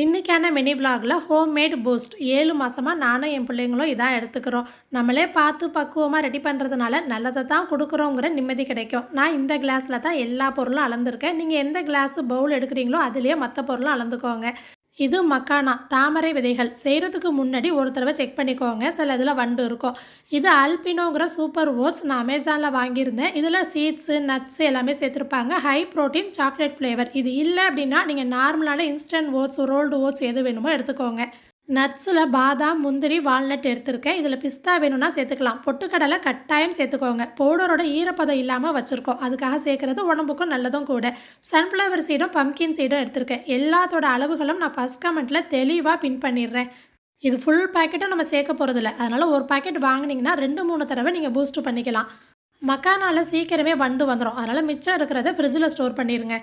இன்றைக்கான mini விலாகில் homemade boost 7 மாதமாக நானும் என் பிள்ளைங்களும் இதாக எடுத்துக்கிறோம். நம்மளே பார்த்து பக்குவமாக ரெடி பண்ணுறதுனால நல்லதை தான் கொடுக்குறோங்கிற நிம்மதி கிடைக்கும். நான் இந்த கிளாஸில் தான் எல்லா பொருளும் அளந்துருக்கேன். நீங்கள் எந்த கிளாஸு பவுல் எடுக்கிறீங்களோ அதுலேயே மற்ற பொருளும் அளந்துக்கோங்க. இது மக்கானா தாமரை விதைகள். செய்கிறதுக்கு முன்னாடி ஒரு தடவை செக் பண்ணிக்கோங்க, சில இதில் வண்டு இருக்கும். இது அல்பினோங்கிற சூப்பர் ஓட்ஸ் நான் அமேசானில் வாங்கியிருந்தேன். இதில் சீட்ஸு நட்ஸு எல்லாமே சேர்த்துருப்பாங்க. High protein chocolate flavour. இது இல்லை அப்படின்னா நீங்கள் நார்மலான இன்ஸ்டன்ட் ஓட்ஸ் ரோல்டு ஓட்ஸ் எது வேணுமோ எடுத்துக்கோங்க. நட்ஸில் பாதாம் முந்திரி வால்நட் எடுத்திருக்கேன். இதில் பிஸ்தா வேணும்னா சேர்த்துக்கலாம். பொட்டுக்கடலை கட்டாயம் சேர்த்துக்கோங்க. பவுடரோட ஈரப்பதம் இல்லாமல் வச்சுருக்கோம், அதுக்காக சேர்க்குறது உடம்புக்கும் நல்லதும் கூட. சன்ஃப்ளவர் சீடும் பம்கின் சீடும் எடுத்திருக்கேன். எல்லாத்தோட அளவுகளும் நான் ஃபஸ்ட் கமெண்ட்டில் தெளிவாக பின் பண்ணிடுறேன். இது ஃபுல் பேக்கெட்டும் நம்ம சேர்க்க போகிறதில்ல, அதனால் ஒரு பேக்கெட் வாங்கினீங்கன்னா 2-3 தடவை நீங்கள் பூஸ்ட் பண்ணிக்கலாம். மக்கானால சீக்கிரமே வண்டு வந்துடும், அதனால் மிச்சம் இருக்கிறத ஃப்ரிட்ஜில் ஸ்டோர் பண்ணிடுங்க.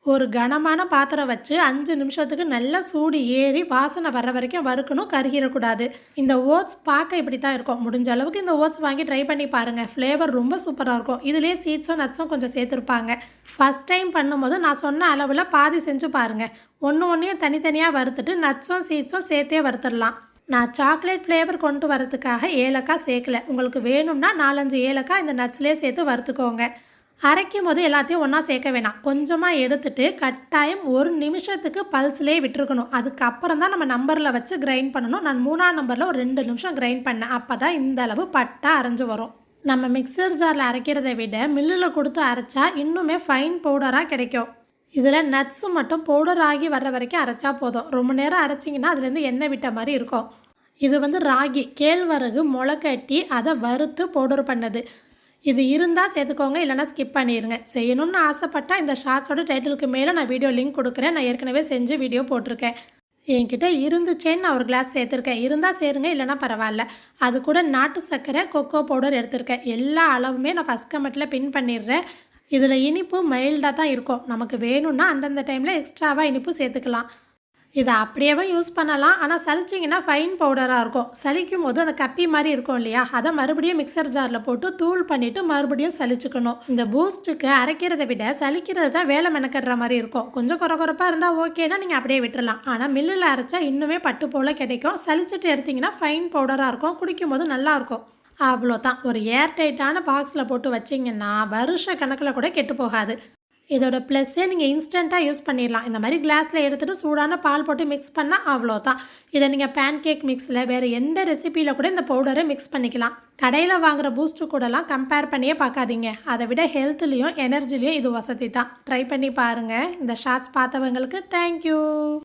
ஒரு கனமான பாத்திரம் வச்சு 5 நிமிஷத்துக்கு நல்லா சூடு ஏறி வாசனை வர்ற வரைக்கும் வறுக்கணும், கருகிடக்கூடாது. இந்த ஓட்ஸ் பார்க்க இப்படி தான் இருக்கும். முடிஞ்ச அளவுக்கு இந்த ஓட்ஸ் வாங்கி ட்ரை பண்ணி பாருங்கள். ஃப்ளேவர் ரொம்ப சூப்பராக இருக்கும். இதுலேயே சீட்ஸும் நட்ஸும் கொஞ்சம் சேர்த்துருப்பாங்க. ஃபஸ்ட் டைம் பண்ணும்போது நான் சொன்ன அளவில் பாதி செஞ்சு பாருங்கள். ஒன்றையும் தனித்தனியாக வறுத்துட்டு நட்ஸும் சீட்ஸும் சேர்த்தே வறுத்துடலாம். நான் சாக்லேட் ஃப்ளேவர் கொண்டு வரதுக்காக ஏலக்காய் சேர்க்கல. உங்களுக்கு வேணும்னா 4-5 ஏலக்காய் இந்த நட்ஸ்லேயே சேர்த்து வறுத்துக்கோங்க. அரைக்கும் போது எல்லாத்தையும் ஒன்றா சேர்க்க வேணாம். கொஞ்சமாக எடுத்துட்டு கட்டாயம் 1 நிமிஷத்துக்கு பல்ஸ்லேயே விட்டுருக்கணும். அதுக்கப்புறம் தான் நம்ம நம்பரில் வச்சு கிரைண்ட் பண்ணணும். நான் 3ஆம் நம்பரில் ஒரு 2 நிமிஷம் கிரைண்ட் பண்ணேன். அப்போ தான் இந்த அளவு பட்டா அரைஞ்சு வரும். நம்ம மிக்சர் ஜாரில் அரைக்கிறத விட மில்லில் கொடுத்து அரைச்சா இன்னுமே ஃபைன் பவுடராக கிடைக்கும். இதில் நட்ஸு மட்டும் பவுடர் ஆகி வர்ற வரைக்கும் அரைச்சா போதும். ரொம்ப நேரம் அரைச்சிங்கன்னா அதுலேருந்து எண்ணெய் விட்ட மாதிரி இருக்கும். இது ராகி கேழ்வரகு முளைக்கட்டி அதை வறுத்து பவுடர் பண்ணது. இது இருந்தால் சேர்த்துக்கோங்க, இல்லைனா ஸ்கிப் பண்ணிடுங்க. செய்யணும்னு ஆசைப்பட்டால் இந்த ஷார்ட்ஸோட டைட்டிலுக்கு மேலே நான் வீடியோ லிங்க் கொடுக்குறேன். நான் ஏற்கனவே செஞ்சு வீடியோ போட்டிருக்கேன். என்கிட்ட இருந்துச்சேன்னு நான் ஒரு கிளாஸ் சேர்த்துருக்கேன். இருந்தால் சேருங்க, இல்லைனா பரவாயில்ல. அது கூட நாட்டு சர்க்கரை கொக்கோ பவுடர் எடுத்திருக்கேன். எல்லா அளவுமே நான் ஃபஸ்ட் கமெண்ட்டில் பின் பண்ணிடுறேன். இதில் இனிப்பு மைல்டாக தான் இருக்கும். நமக்கு வேணும்னா அந்தந்த டைமில் எக்ஸ்ட்ராவாக இனிப்பு சேர்த்துக்கலாம். இதை அப்படியே யூஸ் பண்ணலாம், ஆனால் சலிச்சிங்கன்னா ஃபைன் பவுடராக இருக்கும். சலிக்கும் போது அந்த கப்பி மாதிரி இருக்கும் இல்லையா, அதை மறுபடியும் மிக்சர் ஜாரில் போட்டு தூள் பண்ணிவிட்டு மறுபடியும் சலிச்சுக்கணும். இந்த பூஸ்ட்டுக்கு அரைக்கிறத விட சலிக்கிறது தான் வேலை மெனக்கிற மாதிரி இருக்கும். கொஞ்சம் குறப்பாக இருந்தால் ஓகேனா நீங்கள் அப்படியே விட்டுடலாம். ஆனால் மில்லில் அரைச்சா இன்னுமே பட்டு போல் கிடைக்கும். சலிச்சுட்டு எடுத்திங்கன்னா ஃபைன் பவுடராக இருக்கும். குடிக்கும் போது நல்லாயிருக்கும். அவ்வளோதான். ஒரு ஏர் டைட்டான பாக்ஸில் போட்டு வச்சிங்கன்னா வருஷ கணக்கில் கூட கெட்டு போகாது. இதோட ப்ளஸ்ஸே நீங்கள் இன்ஸ்டண்ட்டாக யூஸ் பண்ணிடலாம். இந்த மாதிரி கிளாஸில் எடுத்துகிட்டு சூடான பால் போட்டு மிக்ஸ் பண்ணால் அவ்வளோதான். இதை நீங்கள் பேன் கேக் மிக்ஸில் வேறு எந்த ரெசிப்பியில் கூட இந்த பவுடரை மிக்ஸ் பண்ணிக்கலாம். கடையில் வாங்குகிற பூஸ்ட்டு கூடலாம் கம்பேர் பண்ணியே பார்க்காதீங்க. அதை விட ஹெல்த்லேயும் எனர்ஜிலையும் இது வசதி தான். ட்ரை பண்ணி பாருங்கள். இந்த ஷார்ட்ஸ் பார்த்தவங்களுக்கு தேங்க்யூ.